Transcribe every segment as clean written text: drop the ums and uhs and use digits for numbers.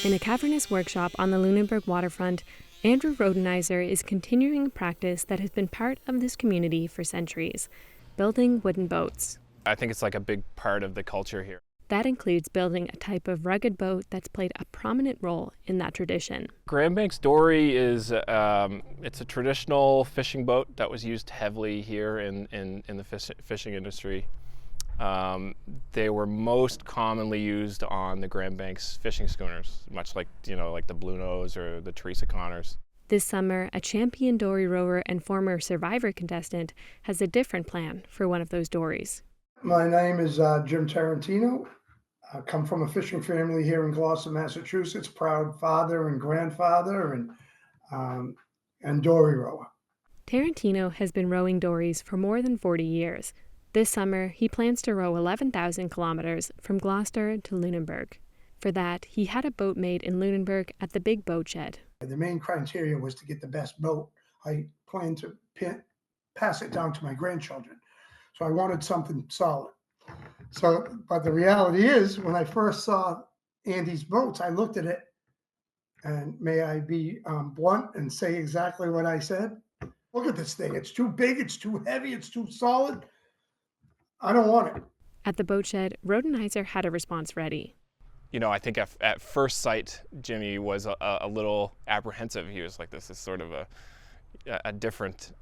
In a cavernous workshop on the Lunenburg waterfront, Andrew Rodenizer is continuing a practice that has been part of this community for centuries, building wooden boats. I think it's like a big part of the culture here. That includes building a type of rugged boat that's played a prominent role in that tradition. Grand Banks dory is it's a traditional fishing boat that was used heavily here in the fishing industry. They were most commonly used on the Grand Banks fishing schooners, much like like the Blue Nose or the Teresa Connors. This summer, a champion dory rower and former Survivor contestant has a different plan for one of those dories. My name is Jim Tarantino. I come from a fishing family here in Gloucester, Massachusetts. Proud father and grandfather and dory rower. Tarantino has been rowing dories for more than 40 years. This summer, he plans to row 11,000 kilometers from Gloucester to Lunenburg. For that, he had a boat made in Lunenburg at the Big Boat Shed. The main criteria was to get the best boat. I planned to pass it down to my grandchildren. So I wanted something solid. But the reality is, when I first saw Andy's boats, I looked at it, and may I be blunt and say exactly what I said? Look at this thing. It's too big, it's too heavy, it's too solid. I don't want it. At the boat shed, Rodenizer had a response ready. I think at first sight, Jimmy was a little apprehensive. He was like, this is sort of a different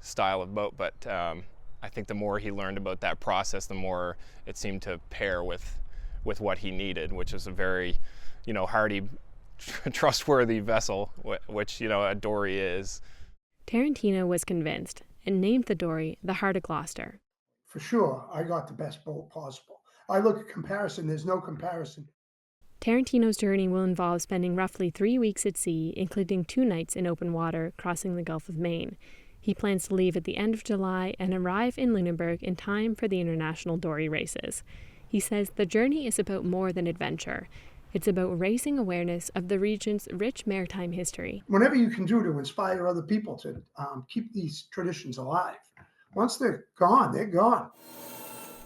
style of boat, but I think the more he learned about that process, the more it seemed to pair with what he needed, which is a very, hardy, trustworthy vessel, which, a dory is. Tarantino was convinced and named the dory the Heart of Gloucester. For sure, I got the best boat possible. I look at comparison, there's no comparison. Tarantino's journey will involve spending roughly 3 weeks at sea, including 2 nights in open water crossing the Gulf of Maine. He plans to leave at the end of July and arrive in Lunenburg in time for the international dory races. He says the journey is about more than adventure. It's about raising awareness of the region's rich maritime history. Whatever you can do to inspire other people to keep these traditions alive. Once they're gone, they're gone.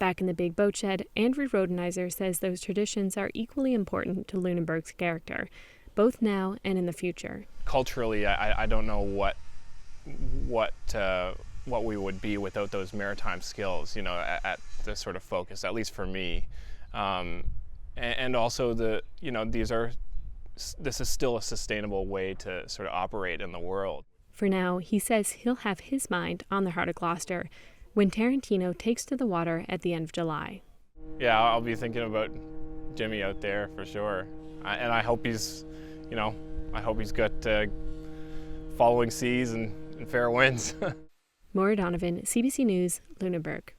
Back in the Big Boat Shed, Andrew Rodenizer says those traditions are equally important to Lunenburg's character, both now and in the future. Culturally, I don't know what we would be without those maritime skills, at the sort of focus, at least for me. And also this is still a sustainable way to sort of operate in the world. For now, he says he'll have his mind on the Heart of Gloucester when Tarantino takes to the water at the end of July. Yeah, I'll be thinking about Jimmy out there for sure. And I hope he's got following seas and fair winds. Moira, Donovan, CBC News, Lunenburg.